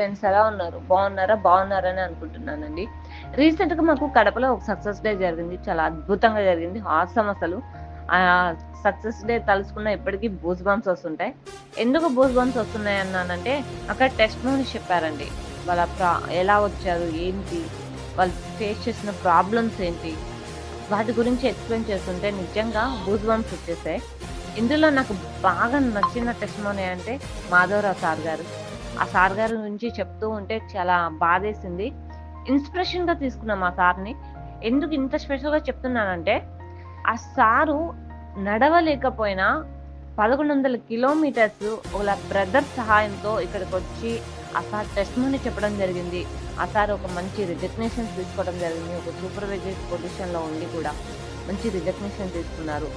Friends ఎలా ఉన్నారు? బాగున్నారా? బాగున్నారని అనుకుంటున్నానండి. రీసెంట్‌గా మాకు కడపలో ఒక సక్సెస్ డే జరిగింది. చాలా అద్భుతంగా జరిగింది. హాసమ్ అసలు. సక్సెస్ డే తలుచుకున్న ఇప్పటికి గూస్ బంప్స్ వస్తుంటాయి. ఎందుకు గూస్ బంప్స్ వస్తున్నాయన్నానంటే అక్కడ టెస్టిమోనీస్ చెప్పారండి. వాళ్ళ ఎలా వచ్చారు? ఏంటి? వాళ్ళు ఫేస్ చేసిన ప్రాబ్లమ్స్ ఏంటి? వాటి గురించి ఎక్స్‌ప్లెయిన్ చేస్తుంటే నిజంగా గూస్ బంప్స్ వచ్చేసాయి. ఇందులో నాకు బాగా నచ్చిన టెస్టిమోనీ అంటే మాధవరావు సార్ గారు. ఆ సార్ గారి గురించి చెప్తూ ఉంటే చాలా బాధేసింది. ఇన్‌స్పిరేషన్‌గా తీసుకున్నాం ఆ సార్‌ని. ఎందుకు ఇంత స్పెషల్‌గా చెప్తున్నానంటే, ఆ సారు నడవలేకపోయినా 1100 కిలోమీటర్స్ వాళ్ళ బ్రదర్ సహాయంతో ఇక్కడికొచ్చి ఆ సార్ టెస్టిమోనీ చెప్పడం జరిగింది. ఆ సార్ ఒక మంచి రికగ్నిషన్స్ తీసుకోవడం జరిగింది. ఒక సూపర్వైజర్ పొజిషన్‌లో ఉండి కూడా మంచి రికగ్నిషన్ తీసుకున్నారు.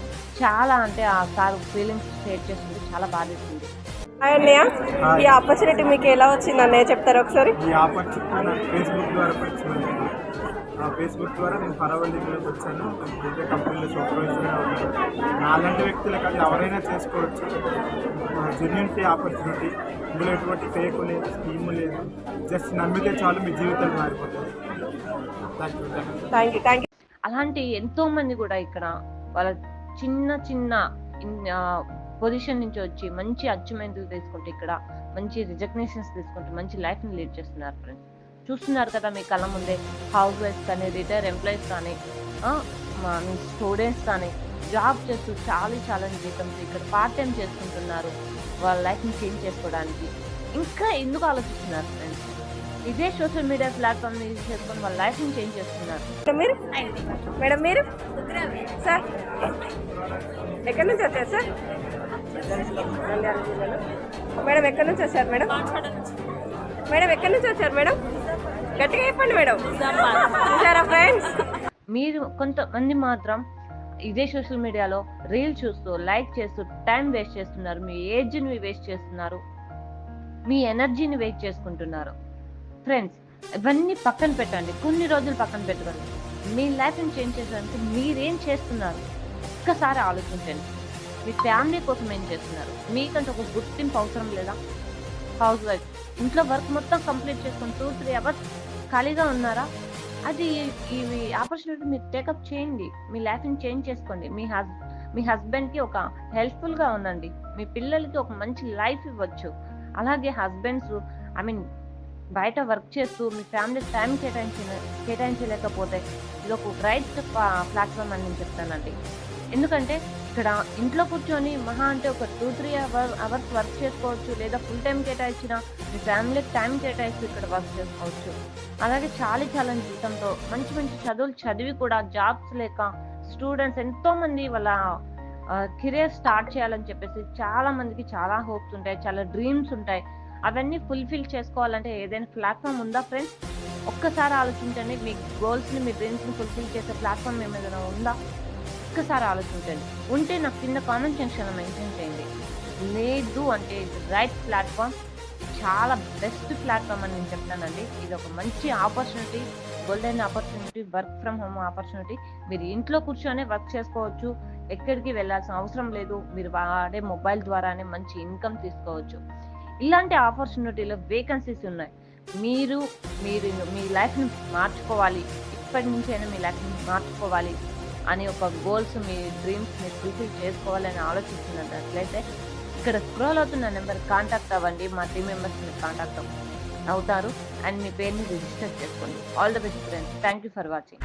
చాలా అంటే ఆ సార్ ఫీలింగ్స్ షేర్ చేస్తుంటే చాలా బాధేసింది. హాయ్ అన్నయ్య, ఈ ఆపర్చునిటీ మీకు ఎలా వచ్చింది అన్నయ్య చెప్తారా ఒకసారి? ఈ ఆపర్చునిటీ నాకు ఫేస్బుక్ ద్వారా వచ్చింది. ఆ ఫేస్బుక్ ద్వారా నేను పరవల్లిలోకి వచ్చాను. వేరే కంపెనీలో సూపర్వైజర్గా ఉన్నాను. నాలాంటి వ్యక్తులు కాదు, ఎవరైనా చేసుకోవచ్చు. జెన్యూనిటీ ఆపర్చునిటీ, ఇందులో ఎటువంటి ఫేక్ లేదు, స్కీము లేదు. జస్ట్ నమ్మితే చాలు, మీ జీవితాలు మారిపోతాయి. Thank you. అలాంటి ఎంతో మంది కూడా ఇక్కడ వాళ్ళ చిన్న చిన్న పొజిషన్ నుంచి వచ్చి మంచి అచీవ్‌మెంట్లు తీసుకుంటూ ఇక్కడ మంచి రికగ్నిషన్స్ తీసుకుంటూ మంచి లైఫ్‌ని లీడ్ చేస్తున్నారు ఫ్రెండ్స్. చూస్తున్నారు కదా మీ కళ్ళ ముందే హౌస్ వైఫ్స్ కానీ, రిటైర్ ఎంప్లాయీస్ కానీ, మీ స్టూడెంట్స్ కానీ జాబ్ చేస్తూ చాలా జీతంతో ఇక్కడ పార్ట్ టైం చేసుకుంటున్నారు. వాళ్ళ లైఫ్‌ని చేంజ్ చేసుకోవడానికి. ఇంకా ఎందుకు ఆలోచిస్తున్నారు ఫ్రెండ్స్? ఇదే సోషల్ మీడియా ప్లాట్‌ఫామ్‌ని యూజ్ చేసుకొని వాళ్ళ లైఫ్‌ని చేంజ్ చేస్తున్నారు. మేడం మీరు సార్ ఎక్కడి నుంచి వచ్చారు సార్? మేడం ఎక్కడి నుంచి వచ్చారు మేడం? మేడం ఎక్కడి నుంచి వచ్చారు మేడం? గట్టిగా చెప్పండి మేడం. చూసారా ఫ్రెండ్స్? మీరు కొంతమంది మాత్రం ఇదే సోషల్ మీడియాలో రీల్ చూస్తూ, లైక్ చేస్తూ టైం వేస్ట్ చేస్తున్నారు. మీ ఏజ్‌ని వేస్ట్ చేస్తున్నారు. మీ ఎనర్జీని వేస్ట్ చేసుకుంటున్నారు. ఫ్రెండ్స్, ఇవన్నీ పక్కన పెట్టండి. కొన్ని రోజులు పక్కన పెట్టుకోండి. మీ లైఫ్‌ని చేంజ్ చేసేందుకు మీరేం చేస్తున్నారు? ఒక్కసారి ఆలోచించండి. మీ ఫ్యామిలీ కోసం ఏం చేస్తున్నారు? మీకంటే ఒక గుర్తింపు అవసరం లేదా? హౌస్ వైఫ్ ఇంట్లో వర్క్ మొత్తం కంప్లీట్ చేసుకొని 2-3 అవర్స్ ఖాళీగా ఉన్నారా? అది ఈ ఆపర్చునిటీ మీరు టేకప్ చేయండి. మీ లైఫ్‌ని చేంజ్ చేసుకోండి. మీ హస్బెండ్‌కి ఒక హెల్ప్‌ఫుల్‌గా ఉండండి. మీ పిల్లలకి ఒక మంచి లైఫ్ ఇవ్వచ్చు. అలాగే హస్బెండ్స్ బయట వర్క్ చేస్తూ మీ ఫ్యామిలీకి టైం కేటాయించలేకపోతే ఇది ఒక రైట్ ప్లాట్‌ఫామ్ అని నేను చెప్తానండి. ఎందుకంటే ఇక్కడ ఇంట్లో కూర్చొని మహా అంటే ఒక 2-3 అవర్స్ వర్క్ చేసుకోవచ్చు. లేదా ఫుల్ టైం కేటాయించిన మీ ఫ్యామిలీకి టైం కేటాయిస్తూ ఇక్కడ వర్క్ చేసుకోవచ్చు. అలాగే చాలా జీతంతో మంచి చదువులు చదివి కూడా జాబ్స్ లేక స్టూడెంట్స్ ఎంతోమంది వాళ్ళ కెరియర్ స్టార్ట్ చేయాలని చెప్పేసి చాలా మందికి చాలా హోప్స్ ఉంటాయి. చాలా డ్రీమ్స్ ఉంటాయి. అవన్నీ ఫుల్ఫిల్ చేసుకోవాలంటే ఏదైనా ప్లాట్‌ఫామ్ ఉందా ఫ్రెండ్స్? ఒక్కసారి ఆలోచించండి. మీ గోల్స్‌ని, మీ డ్రీమ్స్‌ని ఫుల్ఫిల్ చేసే ప్లాట్‌ఫామ్ ఏమైనా ఉందా? ఒక్కసారి ఆలోచించండి. ఉంటే నాకు కింద కామెంట్ సెక్షన్‌లో మెన్షన్ చేయండి. లేదు అంటే ఇది రైట్ ప్లాట్‌ఫామ్, చాలా బెస్ట్ ప్లాట్‌ఫామ్ అని నేను చెప్తానండి. ఇది ఒక మంచి opportunity, golden opportunity, work from home opportunity. మీరు ఇంట్లో కూర్చొనే వర్క్ చేసుకోవచ్చు. ఎక్కడికి వెళ్ళాల్సిన అవసరం లేదు. మీరు వాడే మొబైల్ ద్వారానే మంచి ఇన్‌కమ్ తీసుకోవచ్చు. ఇలాంటి ఆపర్చునిటీలో వేకెన్సీస్ ఉన్నాయి. మీరు మీ లైఫ్‌ని మార్చుకోవాలి. ఇప్పటి నుంచైనా మీ లైఫ్‌ని మార్చుకోవాలి అని ఒక గోల్స్, మీ డ్రీమ్స్‌ని ఫుల్ఫిల్ చేసుకోవాలని ఆలోచిస్తున్నట్లయితే ఇక్కడ స్క్రోల్ అవుతున్న నెంబర్ కాంటాక్ట్ అవ్వండి. మా టీమ్ మెంబర్స్ మీరు కాంటాక్ట్ అవుతారు అండ్ మీ పేరుని రిజిస్టర్ చేసుకోండి. All the best friends. Thank you for watching.